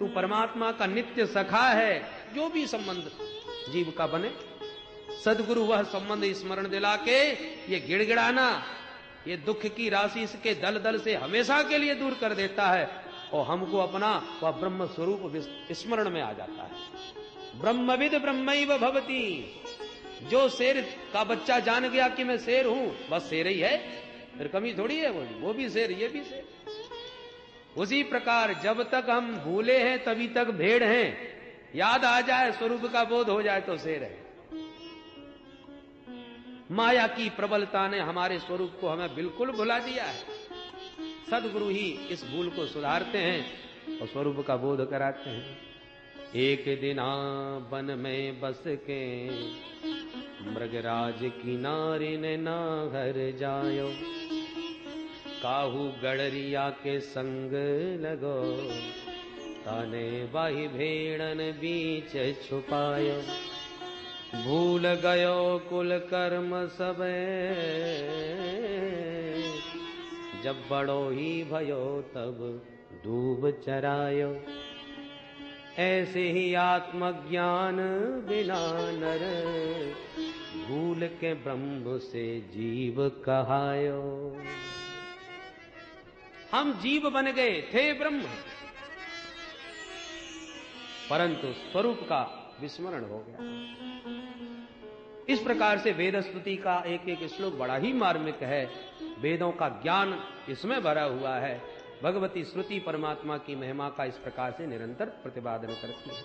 तू परमात्मा का नित्य सखा है। जो भी संबंध जीव का बने, सदगुरु वह संबंध स्मरण दिला के ये गिड़गिड़ाना, ये दुख की राशि इसके दल दल से हमेशा के लिए दूर कर देता है और हमको अपना वह ब्रह्म स्वरूप स्मरण में आ जाता है। ब्रह्मविद ब्रह्मैव भवति। जो शेर का बच्चा जान गया कि मैं शेर हूं, बस शेर ही है, फिर कमी थोड़ी है। वो भी शेर, ये भी शेर। उसी प्रकार जब तक हम भूले हैं तभी तक भेड़ हैं। याद आ जाए, स्वरूप का बोध हो जाए तो शेर है। माया की प्रबलता ने हमारे स्वरूप को हमें बिल्कुल भुला दिया है। सदगुरु ही इस भूल को सुधारते हैं और स्वरूप का बोध कराते हैं। एक दिना वन में बस के मृगराज की नारी ने ना घर जायो, काहू गड़रिया के संग लगो, ताने बाही भेड़न बीच छुपायो, भूल गयो कुल कर्म सबे, जब बड़ो ही भयो तब डूब चरायो। ऐसे ही आत्मज्ञान बिना नर, भूल के ब्रह्म से जीव कहायो। हम जीव बन गए थे ब्रह्म, परंतु स्वरूप का विस्मरण हो गया। इस प्रकार से वेद स्तुति का एक एक श्लोक बड़ा ही मार्मिक है। वेदों का ज्ञान इसमें भरा हुआ है। भगवती श्रुति परमात्मा की महिमा का इस प्रकार से निरंतर प्रतिपादन करती है।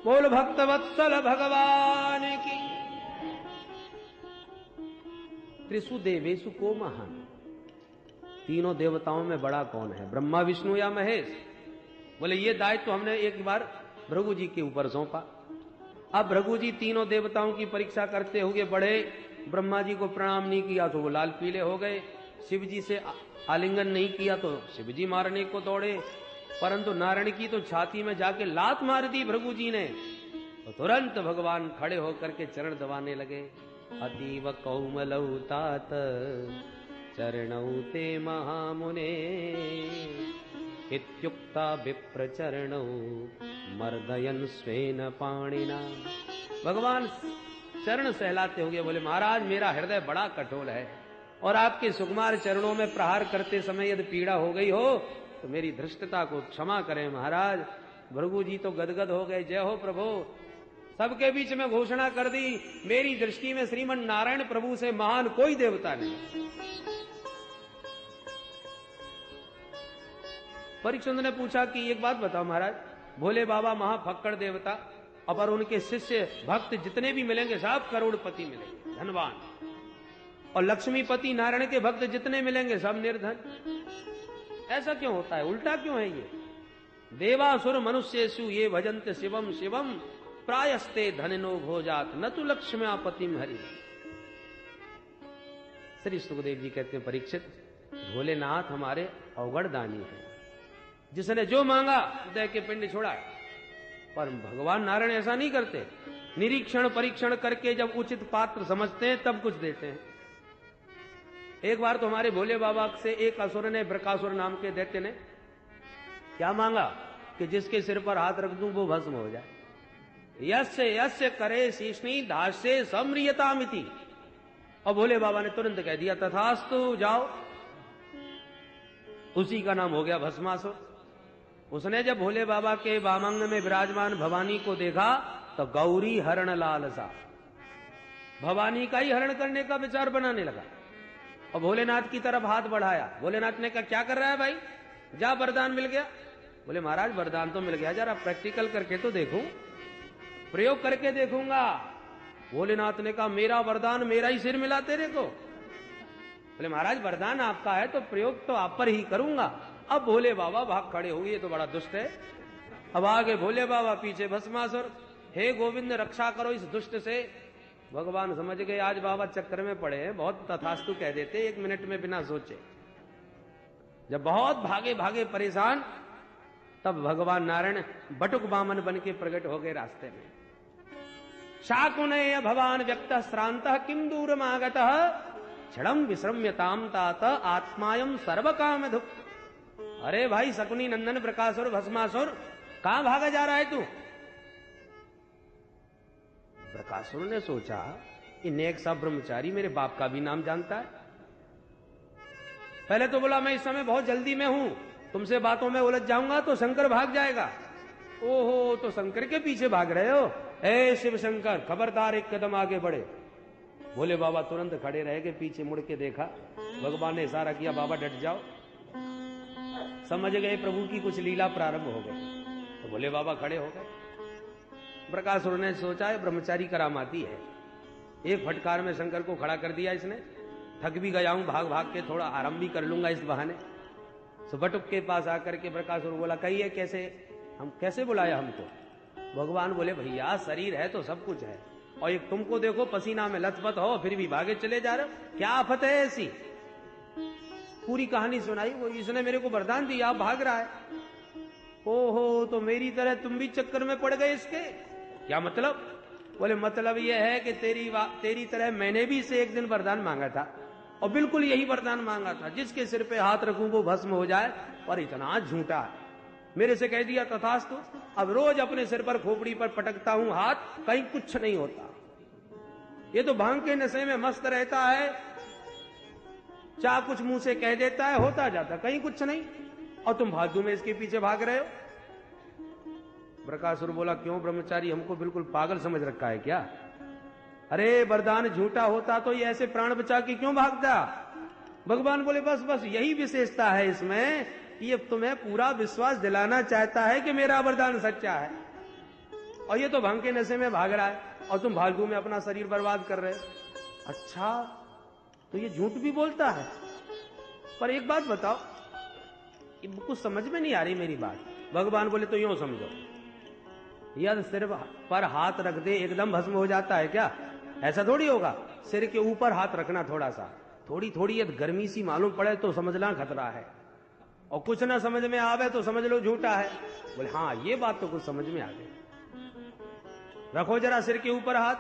बोल भक्त वत्सल भगवान की। त्रिसु देवेशु को महान। तीनों देवताओं में बड़ा कौन है, ब्रह्मा विष्णु या महेश? बोले ये दायित्व तो हमने एक बार भृगु जी के ऊपर सौंपा। अब भृगु जी तीनों देवताओं की परीक्षा करते हुए बढ़े। ब्रह्मा जी को प्रणाम नहीं किया तो वो लाल पीले हो गए। शिव जी से आलिंगन नहीं किया तो शिव जी मारने को दौड़े। परंतु नारायण की तो छाती में जाके लात मार दी भृगु जी ने। तो तुरंत भगवान खड़े होकर के चरण दबाने लगे। अतीव कौमलौ तात चरणौ ते महामुने, इत्युक्ता विप्र चरणौ मर्दयन स्वेन पाणिना। भगवान चरण सहलाते हुए बोले, महाराज मेरा हृदय बड़ा कठोर है और आपके सुकुमार चरणों में प्रहार करते समय यदि पीड़ा हो गई हो तो मेरी धृष्टता को क्षमा करें महाराज। भृगु जी तो गदगद हो गए। जय हो प्रभु। सबके बीच में घोषणा कर दी, मेरी दृष्टि में श्रीमन नारायण प्रभु से महान कोई देवता नहीं। परीक्षित ने पूछा कि एक बात बताओ महाराज, भोले बाबा महाफक्कड़ देवता और उनके शिष्य भक्त जितने भी मिलेंगे सब करोड़पति मिलेंगे, धनवान। और लक्ष्मीपति नारायण के भक्त जितने मिलेंगे सब निर्धन। ऐसा क्यों होता है, उल्टा क्यों है ये? देवासुर मनुष्येषु ये भजन्ते शिवम शिवम प्रायस्ते धनिनो भोजात न तु लक्ष्म्यापतिम हरि। श्री सुखदेव जी कहते हैं, परीक्षित भोलेनाथ हमारे अवगढ़ दानी है, जिसने जो मांगा हृदय के पिंड छोड़ा। पर भगवान नारायण ऐसा नहीं करते। निरीक्षण परीक्षण करके जब उचित पात्र समझते हैं तब कुछ देते हैं। एक बार तो हमारे भोले बाबा से एक असुर ने, बृकासुर नाम के दैत्य ने क्या मांगा कि जिसके सिर पर हाथ रख दूं वो भस्म हो जाए। यस्य यस्य करे शीष्णी दास्य समरियतामिति। और भोले बाबा ने तुरंत कह दिया, तथास्तु जाओ। उसी का नाम हो गया भस्मासुर। उसने जब भोले बाबा के वामांग में विराजमान भवानी को देखा तो गौरी हरण लालसा, भवानी का ही हरण करने का विचार बनाने लगा और भोलेनाथ की तरफ हाथ बढ़ाया। भोलेनाथ ने कहा, क्या कर रहा है भाई? जा, वरदान मिल गया। बोले महाराज वरदान तो मिल गया, जरा प्रैक्टिकल करके तो देखूं, प्रयोग करके देखूंगा। भोलेनाथ ने कहा, मेरा वरदान मेरा ही सिर मिला तेरे को। बोले महाराज वरदान आपका है तो प्रयोग तो आप पर ही करूंगा। अब भोले बाबा भाग खड़े हुए, तो बड़ा दुष्ट है। अब आगे भोले बाबा, पीछे भस्मासुर। हे गोविंद रक्षा करो इस दुष्ट से। भगवान समझ गए आज बाबा चक्कर में पड़े हैं, बहुत तथास्तु कह देते एक मिनट में बिना सोचे। जब बहुत भागे भागे परेशान, तब भगवान नारायण बटुक बामन बन के प्रकट हो गए रास्ते में। शाकुनेय भवान व्यक्त श्रांत किम दूरमागत क्षणम विश्रम्यताम तात आत्मायम सर्वकाम धुक। अरे भाई शकुनी नंदन प्रकाशुर भस्मासुर, कहां भागा जा रहा है तू? बकासुर ने सोचा कि नेक सा ब्रह्मचारी मेरे बाप का भी नाम जानता है। पहले तो बोला मैं इस समय बहुत जल्दी में हूं, तुमसे बातों में उलझ जाऊंगा तो शंकर भाग जाएगा। ओहो, तो शंकर के पीछे भाग रहे हो? ए शिव शंकर, खबरदार, एक कदम आगे बढ़े। भोले बाबा तुरंत खड़े रह के पीछे मुड़ के देखा, भगवान ने इशारा किया, बाबा डट जाओ। समझ गए प्रभु की कुछ लीला प्रारंभ हो गई, तो भोले बाबा खड़े हो गए। बकासुर ने सोचा है ब्रह्मचारी करामाती है, एक फटकार में शंकर को खड़ा कर दिया इसने। थक भी गया हूं, भाग भाग के थोड़ा आराम भी कर लूंगा इस बहाने। सुबटुक के पास आकर के बकासुर बोला, कहिए कैसे बुलाया हमको? भगवान बोले, भैया शरीर है तो सब कुछ है, और एक तुमको देखो पसीना में लथपथ हो फिर भी भागे चले जा रहे हो, क्या आफत है ऐसी? पूरी कहानी सुनाई। वो इसने मेरे को वरदान दिया, भाग रहा है। ओहो, तो मेरी तरह तुम भी चक्कर में पड़ गए इसके? क्या मतलब? बोले मतलब यह है कि तेरी तरह मैंने भी इसे एक दिन वरदान मांगा था, और बिल्कुल यही वरदान मांगा था, जिसके सिर पे हाथ रखूं वो भस्म हो जाए, पर इतना झूठा है। मेरे से कह दिया तथास्तु, अब रोज अपने सिर पर खोपड़ी पर पटकता हूं हाथ, कहीं कुछ नहीं होता। ये तो भांग के नशे में मस्त रहता है, चाह कुछ मुंह से कह देता है, होता जाता, कहीं कुछ नहीं, और तुम फालतू में इसके पीछे भाग रहे हो। बकासुर बोला, क्यों ब्रह्मचारी, हमको बिल्कुल पागल समझ रखा है क्या? अरे वरदान झूठा होता तो ये ऐसे प्राण बचा के क्यों भागता? भगवान बोले, बस यही विशेषता है इसमें, ये तुम्हें पूरा विश्वास दिलाना चाहता है कि मेरा वरदान सच्चा है, और ये तो भांग के नशे में भाग रहा है, और तुम फालतू में अपना शरीर बर्बाद कर रहे हो। अच्छा, तो ये झूठ भी बोलता है? पर एक बात बताओ, कुछ समझ में नहीं आ रही मेरी बात। भगवान बोले, तो यूं समझो, यदि सिर पर हाथ रख दे एकदम भस्म हो जाता है क्या? ऐसा थोड़ी होगा। सिर के ऊपर हाथ रखना, थोड़ा सा, थोड़ी यदि गर्मी सी मालूम पड़े तो समझना खतरा है, और कुछ ना समझ में आवे तो समझ लो झूठा है। बोले, हाँ ये बात तो कुछ समझ में आ गई। रखो जरा सिर के ऊपर हाथ।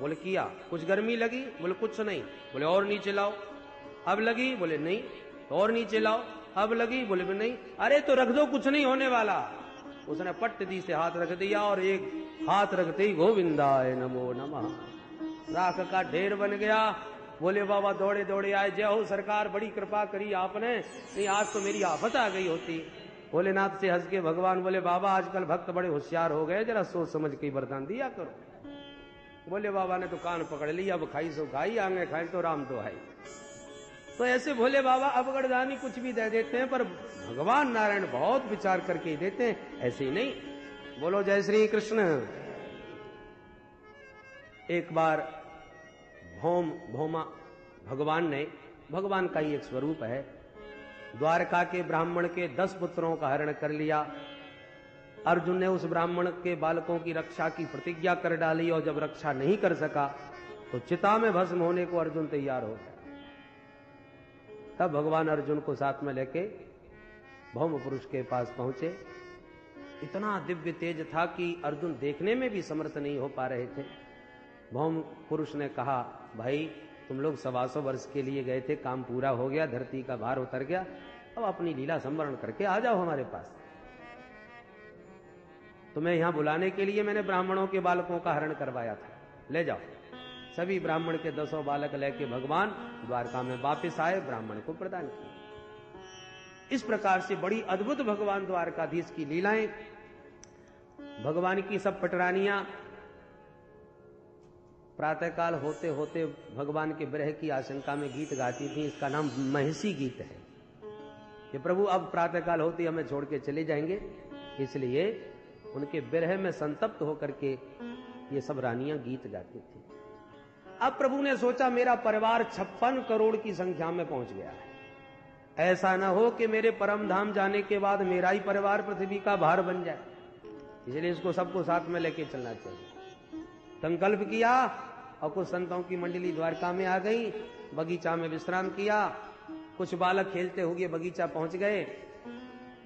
बोले, किया, कुछ गर्मी लगी? बोले, कुछ नहीं। बोले, और नीचे लाओ। अब लगी? बोले, नहीं। तो और नीचे लाओ। अब लगी? बोले, नहीं। अरे तो रख दो, कुछ नहीं होने वाला। उसने पट्ट दी से हाथ रख दिया, और एक हाथ रखते ही गोविंदाय नमो नमः, राख का ढेर बन गया। बोले बाबा दौड़े दौड़े आए, जय हो सरकार, बड़ी कृपा करी आपने, नहीं आज तो मेरी आफत आ गई होती। भोलेनाथ से हंस के भगवान बोले, बाबा आजकल भक्त बड़े होशियार हो गए, जरा सोच समझ के वरदान दिया करो। बोले बाबा ने तो कान पकड़ लिया, अब खाई सो खाई, आंगे खाई तो राम तो है। तो ऐसे भोले बाबा अवगढ़दानी कुछ भी दे देते हैं, पर भगवान नारायण बहुत विचार करके ही देते हैं, ऐसे ही नहीं। बोलो जय श्री कृष्ण। एक बार भौमा भगवान ने, भगवान का ही एक स्वरूप है, द्वारका के ब्राह्मण के 10 पुत्रों का हरण कर लिया। अर्जुन ने उस ब्राह्मण के बालकों की रक्षा की प्रतिज्ञा कर डाली, और जब रक्षा नहीं कर सका तो चिता में भस्म होने को अर्जुन तैयार हो गया। तब भगवान अर्जुन को साथ में लेके भौम पुरुष के पास पहुंचे। इतना दिव्य तेज था कि अर्जुन देखने में भी समर्थ नहीं हो पा रहे थे। भौम पुरुष ने कहा, भाई तुम लोग 125 वर्ष के लिए गए थे, काम पूरा हो गया, धरती का भार उतर गया, अब अपनी लीला संवरण करके आ जाओ हमारे पास। तुम्हें यहां बुलाने के लिए मैंने ब्राह्मणों के बालकों का हरण करवाया था, ले जाओ। सभी ब्राह्मण के 10 बालक लेके भगवान द्वारका में वापस आए, ब्राह्मण को प्रदान किए। इस प्रकार से बड़ी अद्भुत भगवान द्वारकाधीश की लीलाएं। भगवान की सब पटरानियां प्रातःकाल होते होते भगवान के विरह की आशंका में गीत गाती थी। इसका नाम महिषी गीत है कि प्रभु अब प्रातःकाल होते हमें छोड़ के चले जाएंगे, इसलिए उनके विरह में संतप्त होकर के ये सब रानियां गीत गाती थी। अब प्रभु ने सोचा, मेरा परिवार 56 करोड़ की संख्या में पहुंच गया है, ऐसा ना हो कि मेरे परम धाम जाने के बाद मेरा ही परिवार पृथ्वी का भार बन जाए, इसलिए इसको सबको साथ में लेके चलना चाहिए। संकल्प किया, और कुछ संतों की मंडली द्वारका में आ गई, बगीचा में विश्राम किया। कुछ बालक खेलते हुए बगीचा पहुंच गए।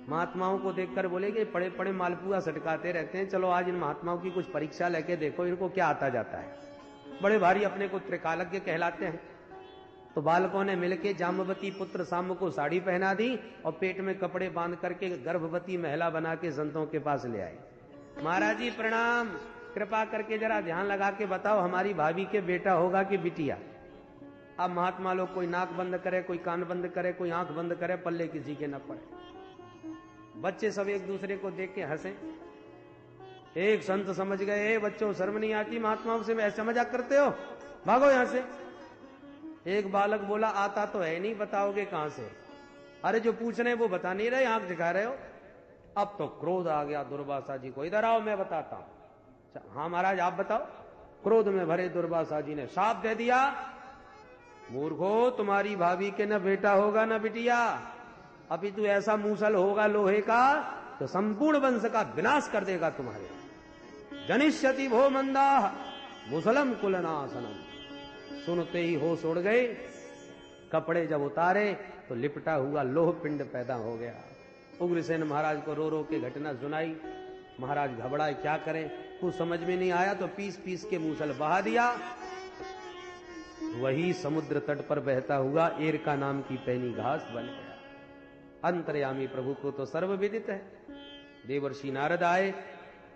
महात्माओं को देखकर बोले कि पड़े पड़े मालपुआ सटकाते रहते हैं, चलो आज इन महात्माओं की कुछ परीक्षा लेके देखो, इनको क्या आता जाता है। बड़े भारी अपने को त्रिकालज्ञ कहलाते हैं। तो बालकों ने मिलके जाम्बवती पुत्र साम्ब को साड़ी पहना दी और पेट में कपड़े बांध करके गर्भवती महिला बना के संतों के पास ले आए। महाराज जी प्रणाम, कृपा करके जरा ध्यान लगा के बताओ हमारी भाभी के बेटा होगा कि बिटिया। अब महात्मा लोग कोई नाक बंद करे, कोई कान बंद करे, कोई आंख बंद करे, पल्ले किसी के न पड़े। बच्चे सब एक दूसरे को देख के हंसे। एक संत समझ गए, बच्चों शर्म नहीं आती महात्माओं से ऐसे मजाक करते हो, भागो यहां से। एक बालक बोला आता तो है नहीं, बताओगे कहां से? अरे जो पूछ रहे हैं वो बता नहीं रहे, आंख दिखा रहे हो। अब तो क्रोध आ गया दुर्वासा जी को, इधर आओ मैं बताता हूं। हाँ महाराज आप बताओ। क्रोध में भरे दुर्वासा जी ने शाप दे दिया, मूर्खो तुम्हारी भाभी के न बेटा होगा न बिटिया, अभी तू ऐसा मूसल होगा लोहे का तो संपूर्ण वंश का विनाश कर देगा तुम्हारे। जनिष्यति भो मंदा मुसलम कुलनाशनम। सुनते ही होश उड़ गए, कपड़े जब उतारे तो लिपटा हुआ लोह पिंड पैदा हो गया। उग्रसेन महाराज को रो रो के घटना सुनाई। महाराज घबराए, क्या करें, कुछ समझ में नहीं आया तो पीस पीस के मूसल बहा दिया। वही समुद्र तट पर बहता हुआ एरका नाम की पैनी घास बन गया। अंतर्यामी प्रभु को तो सर्वविदित है। देवर्षि नारद आए,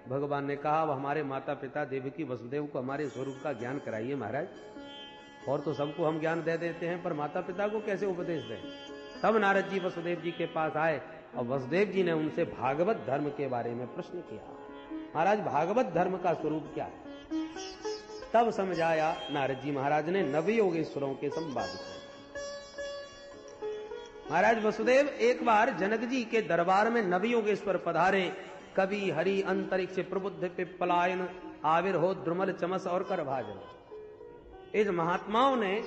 भगवान ने कहा अब हमारे माता पिता देवकी वसुदेव को हमारे स्वरूप का ज्ञान कराइए महाराज। और तो सबको हम ज्ञान दे देते हैं, पर माता पिता को कैसे उपदेश दें? तब नारद जी वसुदेव जी के पास आए और वसुदेव जी ने उनसे भागवत धर्म के बारे में प्रश्न किया। महाराज भागवत धर्म का स्वरूप क्या है? तब समझाया नारद जी महाराज ने नवयोगेश्वरों के संवाद को। महाराज वसुदेव एक बार जनक जी के दरबार में नवयोगेश्वर पधारे। कवि हरि अंतरिक्ष प्रबुद्ध पिप्पलायन आविर हो द्रुमल चमस और कर भाजन। इस महात्माओं ने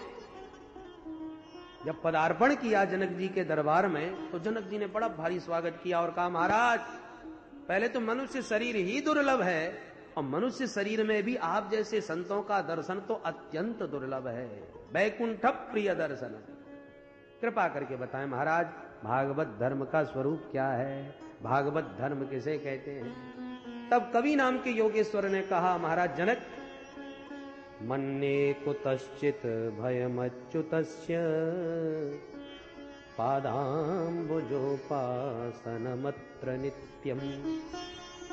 जब पदार्पण किया जनक जी के दरबार में तो जनक जी ने बड़ा भारी स्वागत किया और कहा महाराज पहले तो मनुष्य शरीर ही दुर्लभ है और मनुष्य शरीर में भी आप जैसे संतों का दर्शन तो अत्यंत दुर्लभ है। वैकुंठ प्रिय दर्शन, कृपा करके बताएं महाराज भागवत धर्म का स्वरूप क्या है, भागवत धर्म किसे कहते हैं? तब कवि नाम के योगेश्वर ने कहा महाराज जनक, मन्ये कुतश्चित भयमच्युतस्य पादाम्बुजोपासनमत्र नित्यम्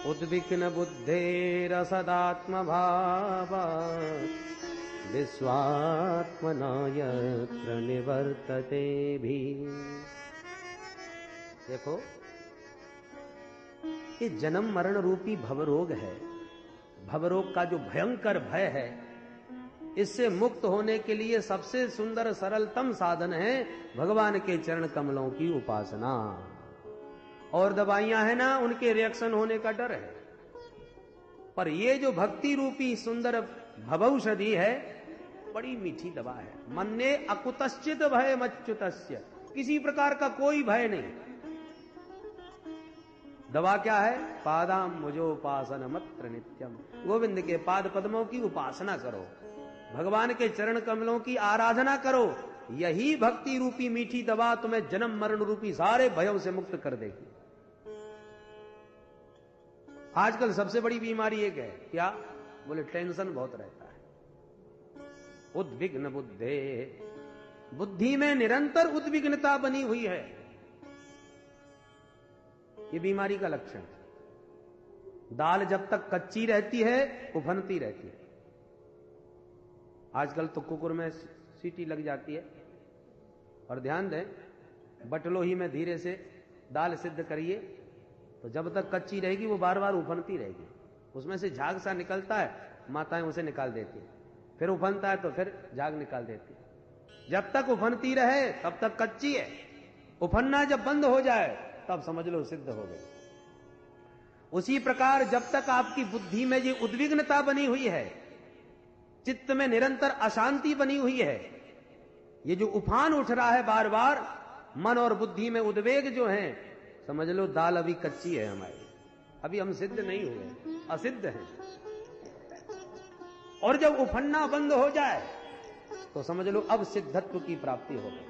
उद्विग्न बुद्धेरसदात्म भावा विश्वात्मना यत्र निवर्तते भी। देखो ये जन्म मरण रूपी भवरोग है। भवरोग का जो भयंकर भय है, इससे मुक्त होने के लिए सबसे सुंदर सरलतम साधन है भगवान के चरण कमलों की उपासना। और दवाइयां है ना, उनके रिएक्शन होने का डर है। पर ये जो भक्ति रूपी सुंदर भवौषधि है, बड़ी मीठी दवा है। मन्ये अकुतश्चित भय मच्युतस्य, किसी प्रकार का कोई भय नहीं। दवा क्या है? पादाम्बुजोपासन मत्र नित्यम, गोविंद के पाद पद्मों की उपासना करो, भगवान के चरण कमलों की आराधना करो। यही भक्ति रूपी मीठी दवा तुम्हें जन्म मरण रूपी सारे भयों से मुक्त कर देगी। आजकल सबसे बड़ी बीमारी एक है, क्या? बोले टेंशन बहुत रहता है। उद्विग्न बुद्धे, बुद्धि में निरंतर उद्विग्नता बनी हुई है, ये बीमारी का लक्षण है। दाल जब तक कच्ची रहती है उफनती रहती है। आजकल तो कुकर में सीटी लग जाती है। और ध्यान दें, बटलोही में धीरे से दाल सिद्ध करिए तो जब तक कच्ची रहेगी वो बार बार उफनती रहेगी। उसमें से झाग सा निकलता है, माताएं उसे निकाल देती है, फिर उफनता है तो फिर झाग निकाल देती है। जब तक उफनती रहे तब तक कच्ची है, उफनना जब बंद हो जाए तब समझ लो सिद्ध हो गई। उसी प्रकार जब तक आपकी बुद्धि में ये उद्विग्नता बनी हुई है, चित्त में निरंतर अशांति बनी हुई है, ये जो उफान उठ रहा है बार बार, मन और बुद्धि में उद्वेग जो है, समझ लो दाल अभी कच्ची है हमारी, अभी हम सिद्ध नहीं हुए, असिद्ध हैं। और जब उफनना बंद हो जाए तो समझ लो अब सिद्धत्व की प्राप्ति हो गई।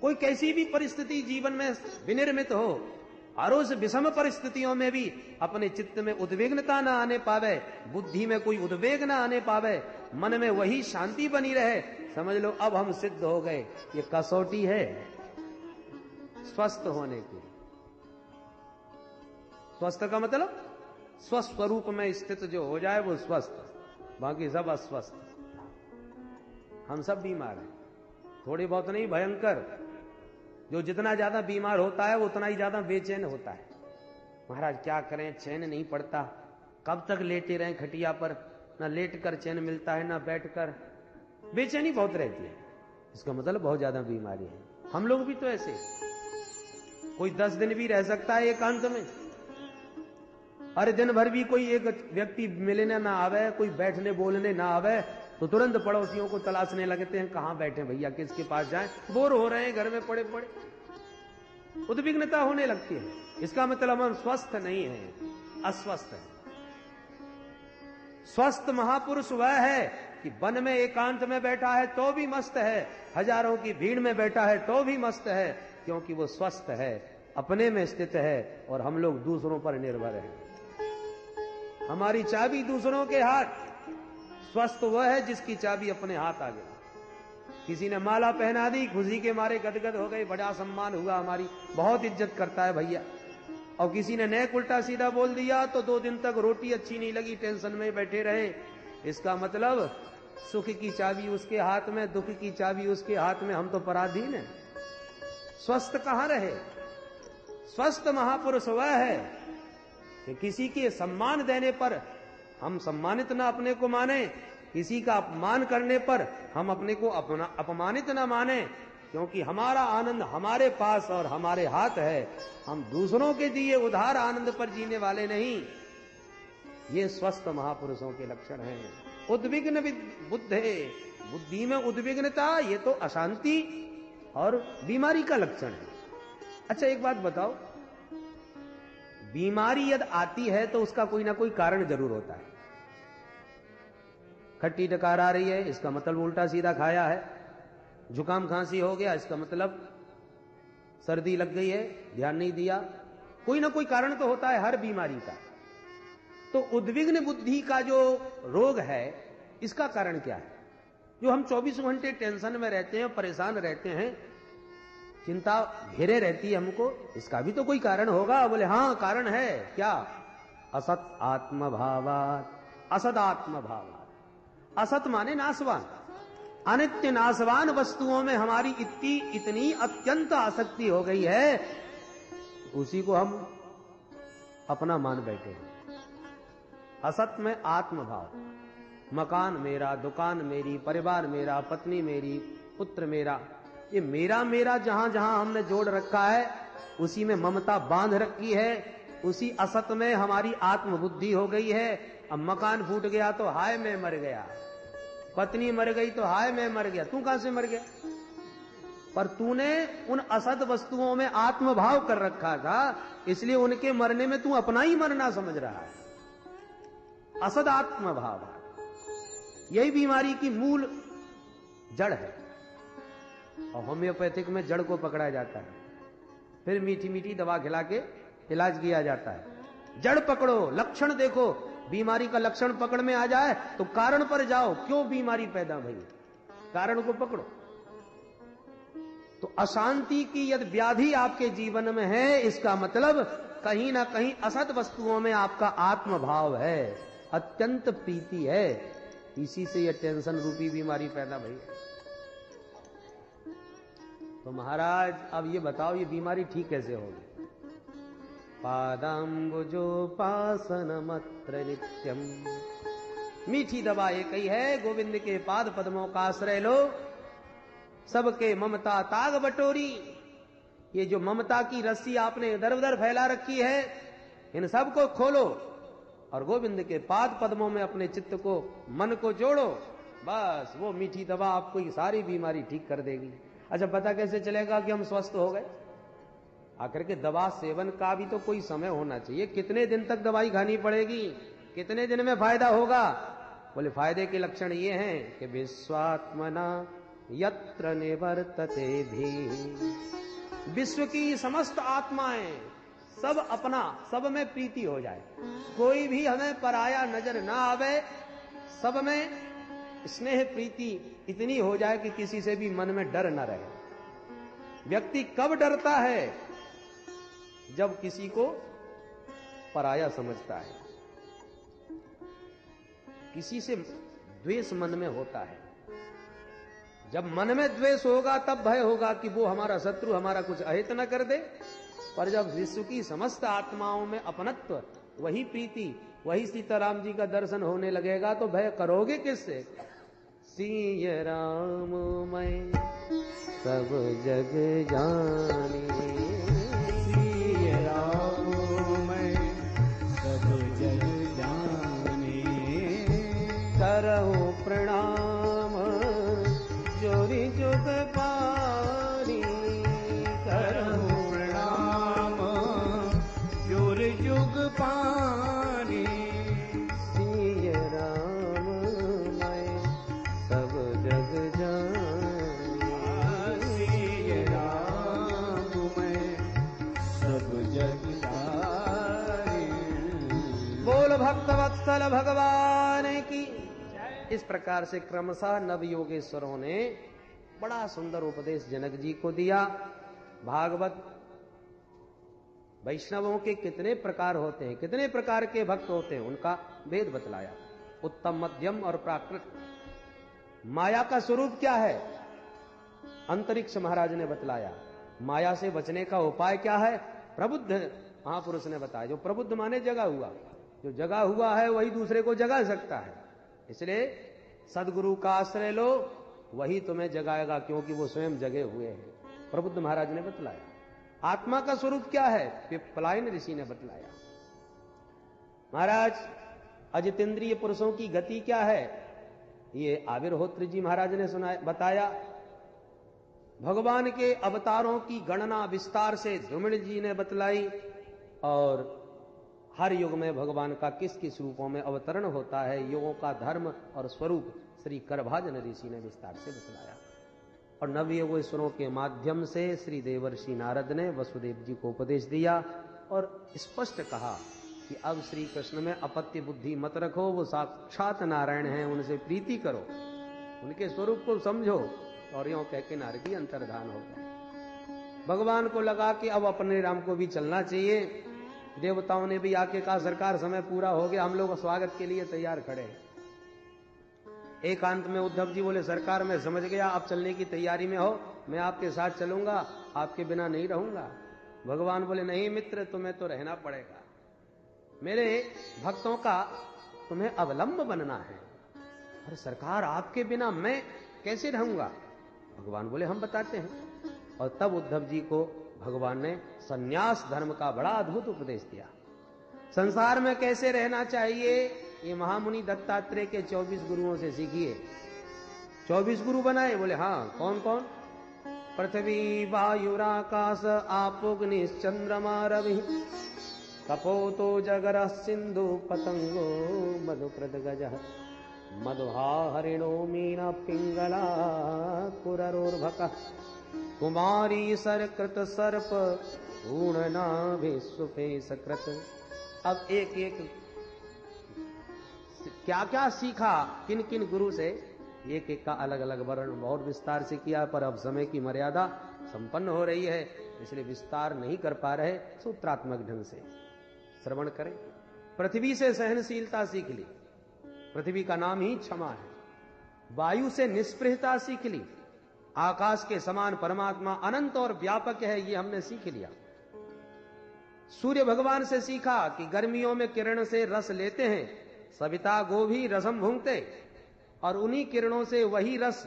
कोई कैसी भी परिस्थिति जीवन में विनिर्मित हो, और उस विषम परिस्थितियों में भी अपने चित्त में उद्विग्नता न आने पावे, बुद्धि में कोई उद्वेग न आने पावे, मन में वही शांति बनी रहे, समझ लो अब हम सिद्ध हो गए। ये कसौटी है स्वस्थ होने की। स्वस्थ का मतलब स्वस्थ स्वरूप में स्थित जो हो जाए वो स्वस्थ, बाकी सब अस्वस्थ। हम सब बीमार हैं, थोड़ी बहुत नहीं, भयंकर। जो जितना ज्यादा बीमार होता है वो उतना ही ज्यादा बेचैन होता है। महाराज क्या करें, चैन नहीं पड़ता, कब तक लेटे रहें खटिया पर, ना लेट कर चैन मिलता है ना बैठ कर, बेचैनी बहुत रहती है। इसका मतलब बहुत ज्यादा बीमारी है। हम लोग भी तो ऐसे, कोई 10 दिन भी रह सकता है एकांत में। अरे दिन भर भी कोई एक व्यक्ति मिलने ना आवे, कोई बैठने बोलने ना आवे, तो तुरंत पड़ोसियों को तलाशने लगते हैं, कहां बैठे भैया, किसके पास जाएं, बोर हो रहे हैं घर में पड़े पड़े, उद्विग्नता होने लगती है। इसका मतलब हम स्वस्थ नहीं है, अस्वस्थ है। स्वस्थ महापुरुष वह है कि वन में एकांत में बैठा है तो भी मस्त है, हजारों की भीड़ में बैठा है तो भी मस्त है, क्योंकि वो स्वस्थ है, अपने में स्थित है, और हम लोग दूसरों पर निर्भर हैं। हमारी चाबी दूसरों के हाथ। स्वस्थ वह है जिसकी चाबी अपने हाथ आ गया। किसी ने माला पहना दी, खुशी के मारे गदगद हो गए, बड़ा सम्मान हुआ, हमारी बहुत इज्जत करता है भैया। और किसी ने नेक उल्टा सीधा बोल दिया तो 2 दिन तक रोटी अच्छी नहीं लगी, टेंशन में बैठे रहे। इसका मतलब सुख की चाबी उसके हाथ में, दुख की चाबी उसके हाथ में, हम तो पराधीन हैं। स्वस्थ कहां रहे? स्वस्थ महापुरुष वह है कि किसी के सम्मान देने पर हम सम्मानित ना अपने को माने, किसी का अपमान करने पर हम अपने को अपमानित ना माने, क्योंकि हमारा आनंद हमारे पास और हमारे हाथ है। हम दूसरों के दिए उधार आनंद पर जीने वाले नहीं। ये स्वस्थ महापुरुषों के लक्षण हैं। उद्विग्न बुद्धे, बुद्धि में उद्विग्नता, ये तो अशांति और बीमारी का लक्षण है। अच्छा एक बात बताओ, बीमारी यदि आती है तो उसका कोई ना कोई कारण जरूर होता है। खट्टी डकार आ रही है, इसका मतलब उल्टा सीधा खाया है। जुकाम खांसी हो गया, इसका मतलब सर्दी लग गई है, ध्यान नहीं दिया। कोई ना कोई कारण तो होता है हर बीमारी का। तो उद्विग्न बुद्धि का जो रोग है, इसका कारण क्या है? जो हम 24 घंटे टेंशन में रहते हैं, परेशान रहते हैं, चिंता घेरे रहती है हमको, इसका भी तो कोई कारण होगा। बोले हाँ कारण है। क्या? असत आत्मभावात, असद आत्मभावात। असत माने नाशवान, अनित्य नाशवान वस्तुओं में हमारी इतनी अत्यंत आसक्ति हो गई है, उसी को हम अपना मान बैठे हैं। असत में आत्मभाव, मकान मेरा, दुकान मेरी, परिवार मेरा, पत्नी मेरी, पुत्र मेरा, ये मेरा मेरा जहां जहां हमने जोड़ रखा है, उसी में ममता बांध रखी है, उसी असत में हमारी आत्मबुद्धि हो गई है। अब मकान फूट गया तो हाय मैं मर गया, पत्नी मर गई तो हाय मैं मर गया। तू कहां से मर गया? पर तूने उन असत वस्तुओं में आत्मभाव कर रखा था, इसलिए उनके मरने में तू अपना ही मरना समझ रहा है। असद आत्मभाव, यही बीमारी की मूल जड़ है। और होम्योपैथिक में जड़ को पकड़ा जाता है, फिर मीठी मीठी दवा खिला के इलाज किया जाता है। जड़ पकड़ो, लक्षण देखो। बीमारी का लक्षण पकड़ में आ जाए तो कारण पर जाओ, क्यों बीमारी पैदा भई, कारण को पकड़ो। तो अशांति की यदि व्याधि आपके जीवन में है, इसका मतलब कहीं ना कहीं असत वस्तुओं में आपका आत्मभाव है, अत्यंत प्रीति है। इसी से यह टेंशन रूपी बीमारी पैदा भई। तो महाराज अब ये बताओ, ये बीमारी ठीक कैसे होगी? पादाम्बुजोपासनमत्र नित्यम। मीठी दवा एक ही है, गोविंद के पाद पद्मों का आश्रय लो, सबके ममता ताग बटोरी। ये जो ममता की रस्सी आपने इधर उधर फैला रखी है, इन सबको खोलो और गोविंद के पाद पद्मों में अपने चित्त को, मन को जोड़ो। बस वो मीठी दवा आपको ये सारी बीमारी ठीक कर देगी। अच्छा पता कैसे चलेगा कि हम स्वस्थ हो गए? आखिर के दवा सेवन का भी तो कोई समय होना चाहिए। कितने दिन तक दवाई खानी पड़ेगी, कितने दिन में फायदा होगा? बोले फायदे के लक्षण ये हैं कि विश्वात्मना यत्र निवर्तते भी, विश्व की समस्त आत्माएं सब अपना, सब में प्रीति हो जाए, कोई भी हमें पराया नजर ना आवे, सब में स्नेह प्रीति इतनी हो जाए कि किसी से भी मन में डर न रहे। व्यक्ति कब डरता है? जब किसी को पराया समझता है, किसी से द्वेष मन में होता है। जब मन में द्वेष होगा तब भय होगा कि वो हमारा शत्रु हमारा कुछ अहित न कर दे। पर जब विश्व की समस्त आत्माओं में अपनत्व, वही प्रीति, वही सीताराम जी का दर्शन होने लगेगा तो भय करोगे किससे? सिय राम मैं सब जग जानी, सिय राम मैं सब जग जानी, करहु प्रणाम जोरी जुग पानी, करहु प्रणाम जोर जुग पानी, सिय राम मैं सब जग जानी, सिय राम मैं सब जग जानी। बोल भक्त वत्सल भगवान की। इस प्रकार से क्रमशः नव योगेश्वरों ने बड़ा सुंदर उपदेश जनक जी को दिया। भागवत वैष्णवों के कितने प्रकार होते हैं, कितने प्रकार के भक्त होते हैं, उनका भेद बतलाया। उत्तम, मध्यम और प्राकृत। माया का स्वरूप क्या है? अंतरिक्ष महाराज ने बतलाया। माया से बचने का उपाय क्या है? प्रबुद्ध महापुरुष ने बताया। जो प्रबुद्ध माने जगा हुआ, जो जगा हुआ है वही दूसरे को जगा सकता है। इसलिए सदगुरु का आश्रय लो, वही तुम्हें जगाएगा, क्योंकि वो स्वयं जगे हुए हैं। प्रबुद्ध महाराज ने बतलाया। आत्मा का स्वरूप क्या है? पिप्पलायन ऋषि ने बतलाया। महाराज अजितेंद्रिय पुरुषों की गति क्या है? ये आविर्होत्र जी महाराज ने बताया। भगवान के अवतारों की गणना विस्तार से द्रुमिण जी ने बतलाई। और हर युग में भगवान का किस किस रूपों में अवतरण होता है, युगों का धर्म और स्वरूप श्री करभाजन ऋषि ने विस्तार से बतलाया। और नवयोगेश्वरों के माध्यम से श्री देवर्षि नारद ने वसुदेव जी को उपदेश दिया और स्पष्ट कहा कि अब श्री कृष्ण में अपत्य बुद्धि मत रखो, वो साक्षात नारायण हैं, उनसे प्रीति करो, उनके स्वरूप को समझो। और यूं कह के नारद जी अंतर्धान हो गए। भगवान को लगा कि अब अपने राम को भी चलना चाहिए। देवताओं ने भी आके कहा सरकार समय पूरा हो गया, हम लोग स्वागत के लिए तैयार खड़े हैं। एकांत में उद्धव जी बोले सरकार मैं समझ गया, आप चलने की तैयारी में हो, मैं आपके साथ चलूंगा, आपके बिना नहीं रहूंगा। भगवान बोले नहीं मित्र, तुम्हें तो रहना पड़ेगा, मेरे भक्तों का तुम्हें अवलंब बनना है। अरे सरकार आपके बिना मैं कैसे रहूंगा? भगवान बोले हम बताते हैं। और तब उद्धव जी को भगवान ने संन्यास धर्म का बड़ा अद्भुत उपदेश दिया। संसार में कैसे रहना चाहिए ये महामुनि दत्तात्रेय के 24 गुरुओं से सीखिए। 24 गुरु बनाए? बोले हाँ। कौन कौन? पृथ्वी वायुराकाश आपोग्नि चंद्रमा रवि कपोतो जगर सिंधु पतंगो मधुप्रद गजः मधुहा हरिणो मीना पिंगला कुररोर्भक कुमारी सरकृत सर्प ऊर्णनाभि सुपेशकृत। अब एक एक क्या क्या सीखा किन किन गुरु से, एक एक का अलग अलग वर्णन बहुत विस्तार से किया। पर अब समय की मर्यादा संपन्न हो रही है, इसलिए विस्तार नहीं कर पा रहे, सूत्रात्मक ढंग से श्रवण करें। पृथ्वी से सहनशीलता सीख ली, पृथ्वी का नाम ही क्षमा है। वायु से निष्पृहता सीख ली, आकाश के समान परमात्मा अनंत और व्यापक है, ये हमने सीख लिया। सूर्य भगवान से सीखा कि गर्मियों में किरण से रस लेते हैं, सविता गो भी रसम भूंगते, और उन्हीं किरणों से वही रस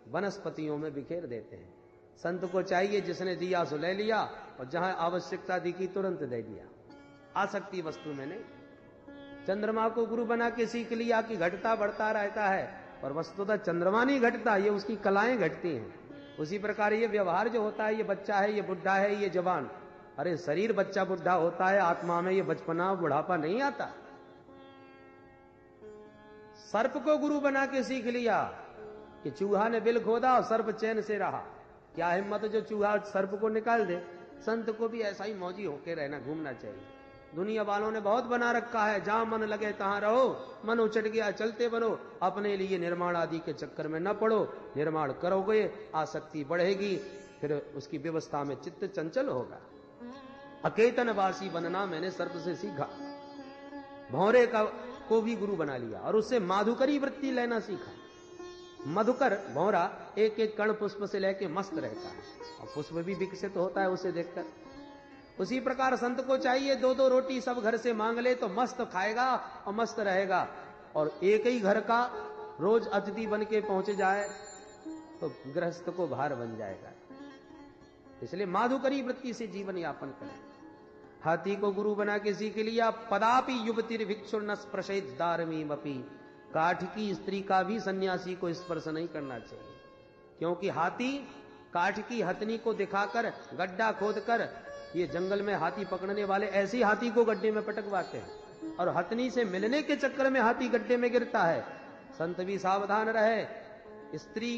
वनस्पतियों में बिखेर देते हैं। संत को चाहिए जिसने दिया सो ले लिया, और जहां आवश्यकता दिखी तुरंत दे दिया, आसक्ति वस्तु में नहीं। चंद्रमा को गुरु बना के सीख लिया कि घटता बढ़ता रहता है, और वस्तुतः चंद्रमा नहीं घटता, ये उसकी कलाएं घटती हैं। उसी प्रकार ये व्यवहार जो होता है, ये बच्चा है, ये बुढ़ा है, ये जवान, अरे शरीर बच्चा बुढ़ा होता है, आत्मा में ये बचपना बुढ़ापा नहीं आता। सर्प को गुरु बना के सीख लिया कि चूहा ने बिल खोदा और सर्प चैन से रहा, क्या हिम्मत जो चूहा सर्प को निकाल दे। संत को भी ऐसा ही मौजी होके रहना, घूमना चाहिए। दुनिया वालों ने बहुत बना रखा है, जहां मन लगे तहां रहो, मन उचट गया चलते बनो, अपने लिए निर्माण आदि के चक्कर में न पड़ो। निर्माण करोगे आसक्ति बढ़ेगी, फिर उसकी व्यवस्था में चित्त चंचल होगा। अकेतनवासी बनना मैंने सर्प से सीखा। भौरे को भी गुरु बना लिया और उससे माधुकरी वृत्ति लेना सीखा। मधुकर भौरा एक एक कण पुष्प से लेके मस्त रहता है और पुष्प भी विकसित होता है उसे देखकर। उसी प्रकार संत को चाहिए 2-2 रोटी सब घर से मांग ले तो मस्त खाएगा और मस्त रहेगा, और एक ही घर का रोज अतिथि बन के पहुंच जाए तो गृहस्थ को भार बन जाएगा। इसलिए माधुकरी वृत्ति से जीवन यापन करें। हाथी को गुरु बना के सीख लिया। पदापि युवतिर भिक्षुर्न स्पृशेत दारमीमपि। काठ की स्त्री का भी सन्यासी को स्पर्श नहीं करना चाहिए, क्योंकि हाथी काठ की हथनी को दिखाकर गड्ढा खोदकर, ये जंगल में हाथी पकड़ने वाले ऐसी हाथी को गड्ढे में पटकवाते हैं और हथनी से मिलने के चक्कर में हाथी गड्ढे में गिरता है। संत भी सावधान रहे, स्त्री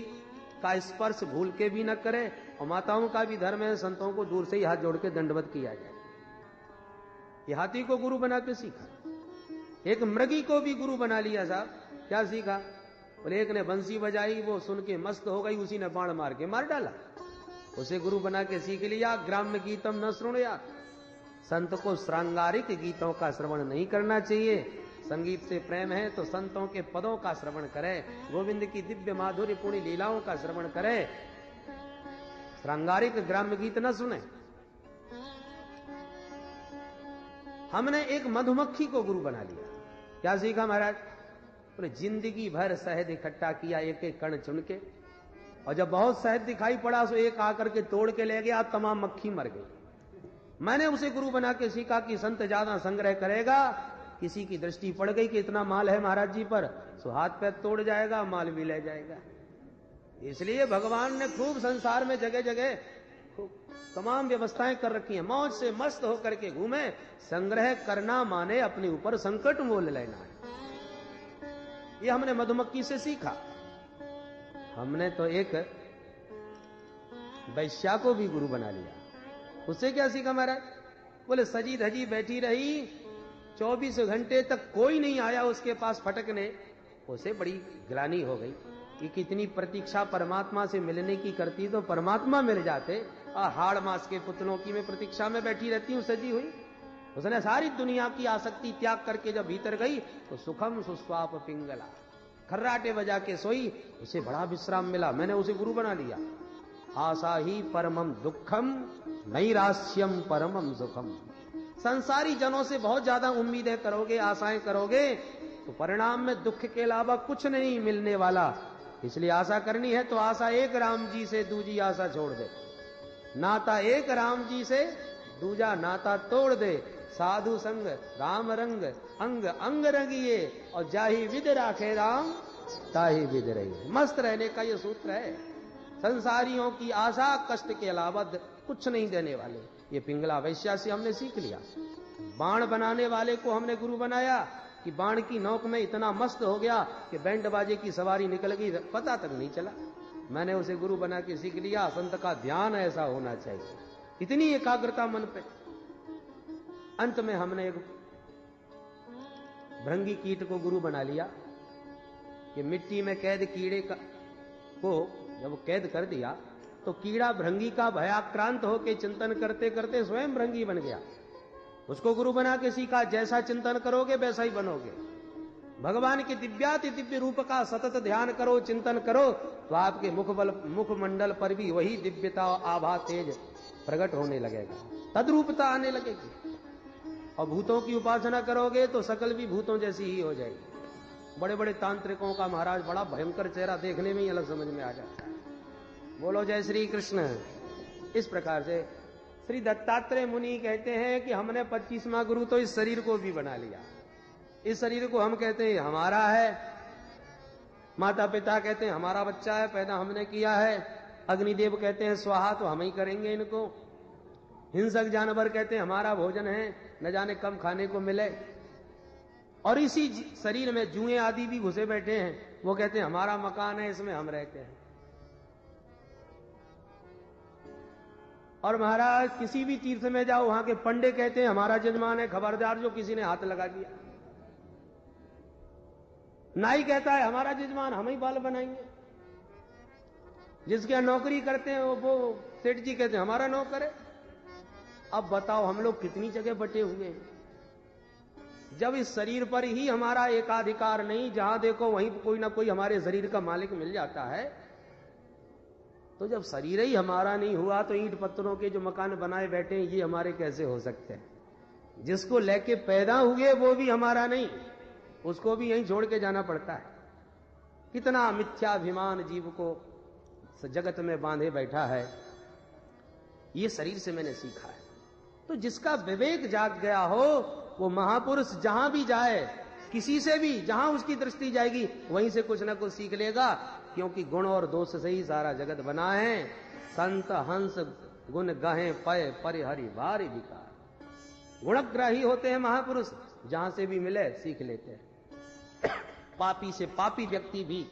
का स्पर्श भूल के भी न करे, और माताओं का भी धर्म है संतों को दूर से ही हाथ जोड़ के दंडवत किया जाए। ये हाथी को गुरु बना के सीखा। एक मृगी को भी गुरु बना लिया साहब। क्या सीखा? बोले एक ने बंसी बजाई, वो सुन के मस्त हो गई, उसी ने बाण मार के मार डाला। उसे गुरु बना के सीख लिया। ग्राम्य गीतम न श्रृणुयात्। संत को श्रृंगारिक गीतों का श्रवण नहीं करना चाहिए। संगीत से प्रेम है तो संतों के पदों का श्रवण करे, गोविंद की दिव्य माधुर्य पूर्ण लीलाओं का श्रवण करे, श्रृंगारिक ग्राम्य गीत न सुने। हमने एक मधुमक्खी को गुरु बना लिया। क्या सीखा महाराज? पूरे जिंदगी भर शहद इकट्ठा किया एक एक कण चुन के, और जब बहुत शहद दिखाई पड़ा तो एक आकर के तोड़ के ले गया, तमाम मक्खी मर गई। मैंने उसे गुरु बना के सीखा कि संत ज्यादा संग्रह करेगा, किसी की दृष्टि पड़ गई कि इतना माल है महाराज जी पर, सो हाथ पैर तोड़ जाएगा, माल भी ले जाएगा। इसलिए भगवान ने खूब संसार में जगह जगह तमाम व्यवस्थाएं कर रखी हैं। मौज से मस्त होकर के घूमे। संग्रह करना माने अपने ऊपर संकट मोल लेना है। ये हमने मधुमक्खी से सीखा। हमने तो एक वैश्या को भी गुरु बना लिया। उससे क्या सीखा महाराज? बोले सजी धजी बैठी रही, 24 घंटे तक कोई नहीं आया उसके पास फटकने। उसे बड़ी ग्लानि हो गई कि कितनी प्रतीक्षा परमात्मा से मिलने की करती तो परमात्मा मिल जाते, और हाड़ मास के पुतलों की मैं प्रतीक्षा में बैठी रहती हूं सजी हुई। उसने सारी दुनिया की आसक्ति त्याग करके जब भीतर गई तो सुखम सुस्वाप पिंगला, खर्राटे बजा के सोई। उसे बड़ा विश्राम मिला। मैंने उसे गुरु बना लिया। आशा ही परमम दुखम नैराश्यम परमम सुखम। संसारी जनों से बहुत ज्यादा उम्मीदें करोगे, आशाएं करोगे, तो परिणाम में दुख के अलावा कुछ नहीं मिलने वाला। इसलिए आशा करनी है तो आशा एक राम जी से, दूजी आशा छोड़ दे। नाता एक राम जी से, दूजा नाता तोड़ दे। साधु संग राम रंग, अंग अंग रंगिए, और जाही विद राखे राम ताही विद रहिए। मस्त रहने का ये सूत्र है। संसारियों की आशा कष्ट के अलावा कुछ नहीं देने वाले। ये पिंगला वैश्या से हमने सीख लिया। बाण बनाने वाले को हमने गुरु बनाया कि बाण की नोक में इतना मस्त हो गया कि बैंड बाजे की सवारी निकल गई, पता तक नहीं चला। मैंने उसे गुरु बना के सीख लिया। संत का ध्यान ऐसा होना चाहिए, इतनी एकाग्रता मन पे। अंत में हमने एक भृंगी कीट को गुरु बना लिया कि मिट्टी में कैद कीड़े को जब कैद कर दिया तो कीड़ा भृंगी का भयाक्रांत होकर चिंतन करते करते स्वयं भृंगी बन गया। उसको गुरु बना के सीखा, जैसा चिंतन करोगे वैसा ही बनोगे। भगवान के दिव्याति दिव्य रूप का सतत ध्यान करो, चिंतन करो, तो आपके मुखमंडल पर भी वही दिव्यता आभा तेज प्रकट होने लगेगा, तद्रूपता आने लगेगी। और भूतों की उपासना करोगे तो सकल भी भूतों जैसी ही हो जाएगी। बड़े बड़े तांत्रिकों का महाराज बड़ा भयंकर चेहरा देखने में ही अलग समझ में आ जाता है। बोलो जय श्री कृष्ण। इस प्रकार से श्री दत्तात्रेय मुनि कहते हैं कि हमने 25वां गुरु तो इस शरीर को भी बना लिया। इस शरीर को हम कहते हैं हमारा है, माता पिता कहते हैं हमारा बच्चा है, पैदा हमने किया है। अग्निदेव कहते हैं स्वाहा, तो हम ही करेंगे इनको। हिंसक जानवर कहते हैं हमारा भोजन है, न जाने कब खाने को मिले। और इसी शरीर में जुएं आदि भी घुसे बैठे हैं, वो कहते हैं हमारा मकान है, इसमें हम रहते हैं। और महाराज किसी भी तीर्थ में जाओ, वहां के पंडे कहते हैं हमारा जजमान है, खबरदार जो किसी ने हाथ लगा दिया। नाई कहता है हमारा जजमान, हम ही बाल बनाएंगे। जिसके यहाँ नौकरी करते हैं वो सेठ जी कहते हैं हमारा नौकर है। अब बताओ हम लोग कितनी जगह बटे हुए हैं। जब इस शरीर पर ही हमारा एकाधिकार नहीं, जहां देखो वहीं कोई ना कोई हमारे शरीर का मालिक मिल जाता है, तो जब शरीर ही हमारा नहीं हुआ तो ईंट पत्थरों के जो मकान बनाए बैठे हैं ये हमारे कैसे हो सकते हैं। जिसको लेके पैदा हुए वो भी हमारा नहीं, उसको भी यहीं छोड़ के जाना पड़ता है। कितना मिथ्याभिमान जीव को जगत में बांधे बैठा है, ये शरीर से मैंने सीखा है। तो जिसका विवेक जाग गया हो वो महापुरुष जहां भी जाए, किसी से भी जहां उसकी दृष्टि जाएगी वहीं से कुछ ना कुछ सीख लेगा, क्योंकि गुण और दोष से ही सारा जगत बना है। संत हंस गुण गहे पय परिहरि भारी विकार। गुणग्राही होते हैं महापुरुष, जहां से भी मिले सीख लेते हैं। पापी से पापी व्यक्ति भी